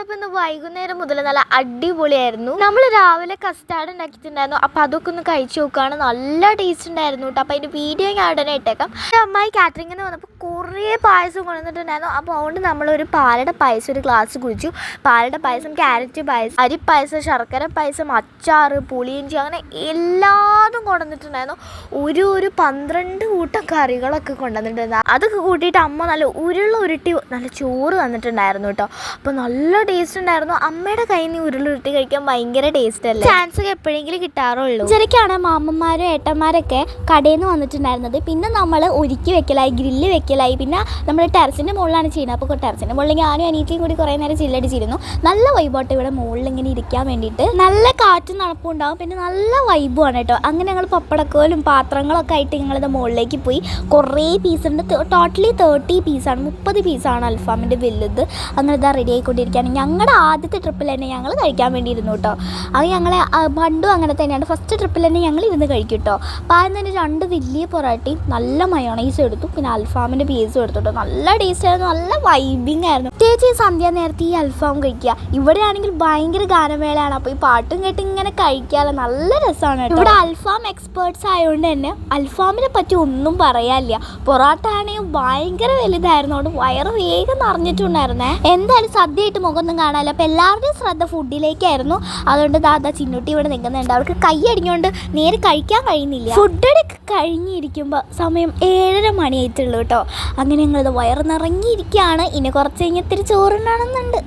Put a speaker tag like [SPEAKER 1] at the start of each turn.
[SPEAKER 1] അപ്പോൾ ഇന്ന് വൈകുന്നേരം മുതൽ നല്ല അടിപൊളിയായിരുന്നു. നമ്മൾ രാവിലെ കസ്റ്റാർഡ് ഉണ്ടാക്കിയിട്ടുണ്ടായിരുന്നു. അപ്പോൾ അതൊക്കെ ഒന്ന് കഴിച്ച് നോക്കുകയാണ്. നല്ല ടേസ്റ്റ് ഉണ്ടായിരുന്നു കേട്ടോ. അപ്പോൾ അതിൻ്റെ വീഡിയോ ഞാൻ ഉടനെ ഇട്ടേക്കാം. അമ്മായി കാറ്ററിംഗിൽ നിന്ന് വന്നപ്പോൾ കുറേ പായസം കൊണ്ടുവന്നിട്ടുണ്ടായിരുന്നു. അപ്പോൾ അതുകൊണ്ട് നമ്മളൊരു പാലട പായസം ഒരു ഗ്ലാസ് കുടിച്ചു. പാലട പായസം, ക്യാരറ്റ് പായസം, അരിപ്പായസം, ശർക്കര പായസം, അച്ചാറ്, പുളിയിഞ്ചി, അങ്ങനെ എല്ലാതും കൊണ്ടുവന്നിട്ടുണ്ടായിരുന്നു. ഒരു 12 കൂട്ടം കറികളൊക്കെ കൊണ്ടുവന്നിട്ടുണ്ടായിരുന്നു. അതൊക്കെ കൂട്ടിയിട്ട് അമ്മ നല്ല ഉരുട്ടി നല്ല ചോറ് തന്നിട്ടുണ്ടായിരുന്നു കേട്ടോ. അപ്പോൾ നല്ല ടേസ്റ്റ് ഉണ്ടായിരുന്നു. അമ്മയുടെ കയ്യിൽ നിന്ന് ഉരുട്ടി കഴിക്കാൻ ഭയങ്കര ടേസ്റ്റ് അല്ലേ. ചാൻസ് ഒക്കെ എപ്പോഴെങ്കിലും കിട്ടാറുള്ളൂ.
[SPEAKER 2] ശരിക്കാണ് മാമ്മന്മാരും ഏട്ടന്മാരൊക്കെ കടയിൽ നിന്ന് വന്നിട്ടുണ്ടായിരുന്നത്. പിന്നെ നമ്മൾ ഒരുക്കി വെക്കലായി, ഗ്രില്ല് വെക്കലായി. പിന്നെ നമ്മൾ ടെറസിൻ്റെ മുകളിലാണ് ചെയ്യുന്നത്. അപ്പോൾ ടെറസിൻ്റെ മുകളിൽ ഞാനും അനിയത്തിയും കൂടി കുറേ നേരം ചില്ലടിച്ചിരുന്നു. നല്ല വൈബോട്ടെ ഇവിടെ മുകളിൽ ഇങ്ങനെ ഇരിക്കാൻ വേണ്ടിയിട്ട്. നല്ല കാറ്റും നടപ്പും ഉണ്ടാകും. പിന്നെ നല്ല വൈബുമാണ് കേട്ടോ. അങ്ങനെ ഞങ്ങൾ പപ്പടക്കോലും പാത്രങ്ങളൊക്കെ ആയിട്ട് ഞങ്ങളിത് മുകളിലേക്ക് പോയി. കുറേ പീസുണ്ട്. ടോട്ടലി 30 പീസാണ്, 30 പീസാണ് അൽഫാമിൻ്റെ വലുത്. അങ്ങനെ ഇതാ റെഡി ആയിക്കൊണ്ടിരിക്കുകയാണ്. ഞങ്ങളുടെ ആദ്യത്തെ ട്രിപ്പിൽ തന്നെ ഞങ്ങൾ കഴിക്കാൻ വേണ്ടിയിരുന്നു കേട്ടോ. അത് ഞങ്ങളെ പണ്ടും അങ്ങനെ തന്നെയാണ്. ഫസ്റ്റ് ട്രിപ്പിൽ തന്നെ ഞങ്ങൾ ഇരുന്ന് കഴിക്കും കേട്ടോ. അപ്പോൾ ആദ്യം തന്നെ 2 വലിയ പൊറോട്ടയും നല്ല മയോണൈസും എടുത്തു. പിന്നെ അൽഫാമിൻ്റെ പീസും എടുത്തു കേട്ടോ. നല്ല ടേസ്റ്റ് ആയിരുന്നു, നല്ല വൈബിങ് ആയിരുന്നു. പ്രത്യേകിച്ച് സന്ധ്യ നേരത്തെ ഈ അൽഫാം കഴിക്കുക. ഇവിടെ ആണെങ്കിൽ ഭയങ്കര ഗാനമേളയാണ്. അപ്പോൾ ഈ പാട്ടും കേട്ട് ഇങ്ങനെ കഴിക്കാമല്ലോ, നല്ല രസമാണ് കേട്ടോ. ഇവിടെ അൽഫാം എക്സ്പേർട്സ് ആയതുകൊണ്ട് തന്നെ അൽഫാമിനെ പറ്റി ഒന്നും പറയാനില്ല. പൊറോട്ട ആണെങ്കിൽ ഭയങ്കര വലുതായിരുന്നു. അതുകൊണ്ട് വയറ് വേഗം നിറഞ്ഞിട്ടുണ്ടായിരുന്നേ. എന്തായാലും സദ്യയായിട്ട് മുഖമൊന്നും കാണാമല്ലോ. അപ്പോൾ എല്ലാവരുടെയും ശ്രദ്ധ ഫുഡിലേക്കായിരുന്നു. അതുകൊണ്ട് ദാദാ ചിന്നുട്ടി ഇവിടെ നിൽക്കുന്നുണ്ട്. അവർക്ക് കൈ അടിഞ്ഞുകൊണ്ട് നേരെ കഴിക്കാൻ കഴിയുന്നില്ല. ഫുഡൊക്കെ കഴിഞ്ഞിരിക്കുമ്പോൾ സമയം 7:30 മണിയായിട്ടുള്ളൂ കേട്ടോ. അങ്ങനെ ഞങ്ങളിത് വയറ് നിറങ്ങിയിരിക്കുകയാണ്. ഇനി കുറച്ച് കഴിഞ്ഞ് ഇത്തിരി ചോറുണ്ടാണെന്നുണ്ട്.